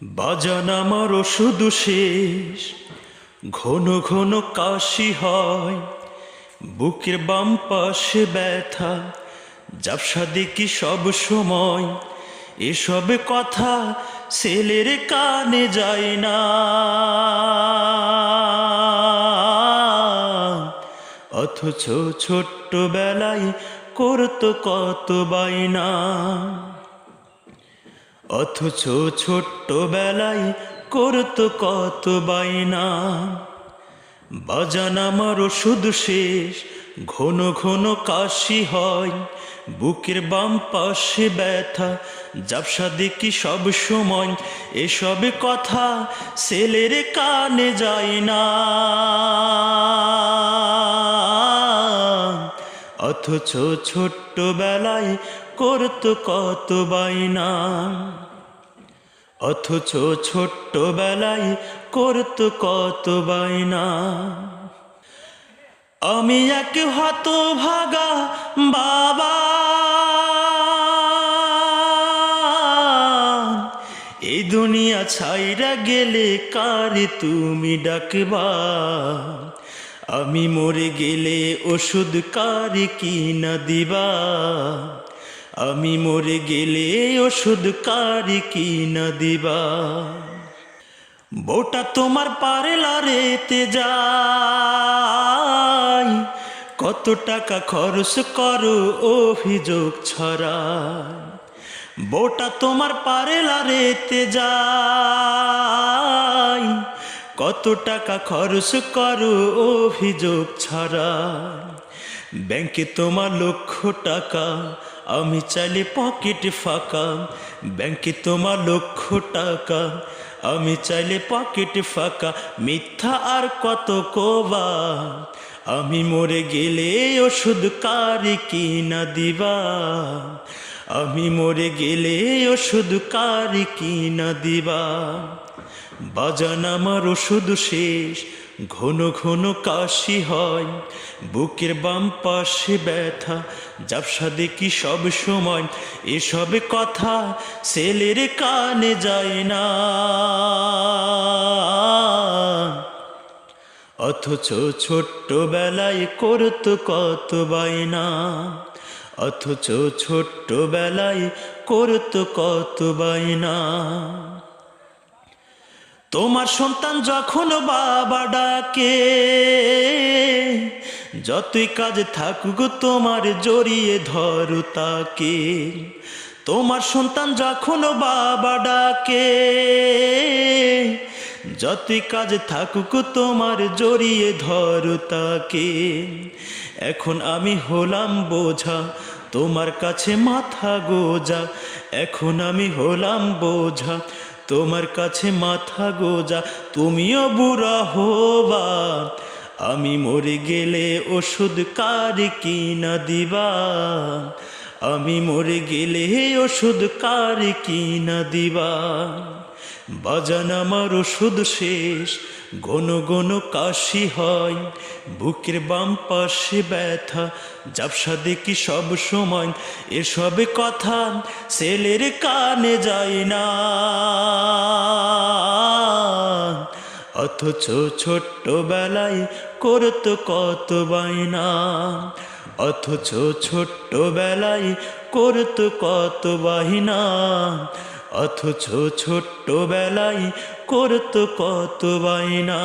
বাজান আমার ওষুধ শেষ, ঘন ঘন কাশি হয়, বুকের বাম পাশে ব্যথা, ঝাপসা দেখি সব সময়। এসব কথা ছেলের কানে যায় না, অথচ ছোট্টবেলায় করতো কত বায়না, অথচ ছোট্টবেলায় করতো কত বায়না। বাজান আমার ওষুধ শেষ, ঘন ঘন কাশি হয়, বুকের বাম পাশে ব্যথা, ঝাপসা দেখি সব সময়। এসব কথা ছেলের কানে যায় না, অথচ ছোট্টবেলায় করতো কত বায়না, অথচ ছোট্টবেলায় করতো কত বায়না। আমি এক হতভাগা বাবা, এই দুনিয়া ছাইরা গেলে কারে তুমি ডাকবা, আমি মরে গেলে ওষুধ কারে কিনা দিবা, আমি মরে গেলে ওষুধ কারে কিনা দিবা। বউটা তোমার পার্লারেতে যায়, কত টাকা খরচ করো অভিযোগ ছড়ায়। বউটা তোমার পার্লারেতে যায়, কত টাকা খরচ করো অভিযোগ ছড়ায়। ব্যাংকে তোমার লক্ষ টাকা, আমি চাইলে পকেট ফাঁকা। ব্যাংকে তোমার লক্ষ টাকা, আমি চাইলে পকেট ফাঁকা। মিথ্যা আর কত কোবা, আমি মরে গেলে ওষুধ কারে কিনা দিবা, আমি মরে গেলে ওষুধ কারে কিনা দিবা। বাজান আমার ওষুধ শেষ, ঘন ঘন কাশি হয়, বুকের বাম পাশে ব্যথা, ঝাপসা দেখি সব সময়। এসব কথা ছেলের কানে যায় না, অথচ ছোট্টবেলায় করতো কত বায়না, অথচ ছোট্টবেলায় করতো কত বায়না। তোমার সন্তান যখন বাবা ডাকে, যতই কাজে থাকুক তোমার জড়িয়ে ধরো তাকে। তোমার সন্তান যখন বাবা ডাকে, যতই কাজে থাকুক তোমার জড়িয়ে ধরো তাকে। এখন আমি হলাম বোঝা, তোমার কাছে মাথা গোজা। এখন আমি হলাম বোঝা, তোমার কাছে মাথা গোজা। তুমিও বুড়া হবা, আমি মরে গেলে ওষুধ কারে কিনা দিবা, আমি মরে গেলে ওষুধ কারে কিনা দিবা। বাজান আমার ওষুধ শেষ, ঘন ঘন কাশি হয়, বুকের বাম পাশে ব্যথা, ঝাপসা দেখি সব সময়। এসব কথা ছেলের কানে যায় না, অথচ ছোট্টবেলায় করতো কত বায়না, অথচ ছোট্টবেলায় করতো কত বায়না, অথচ ছোট্টবেলায় করতো কত বায়না।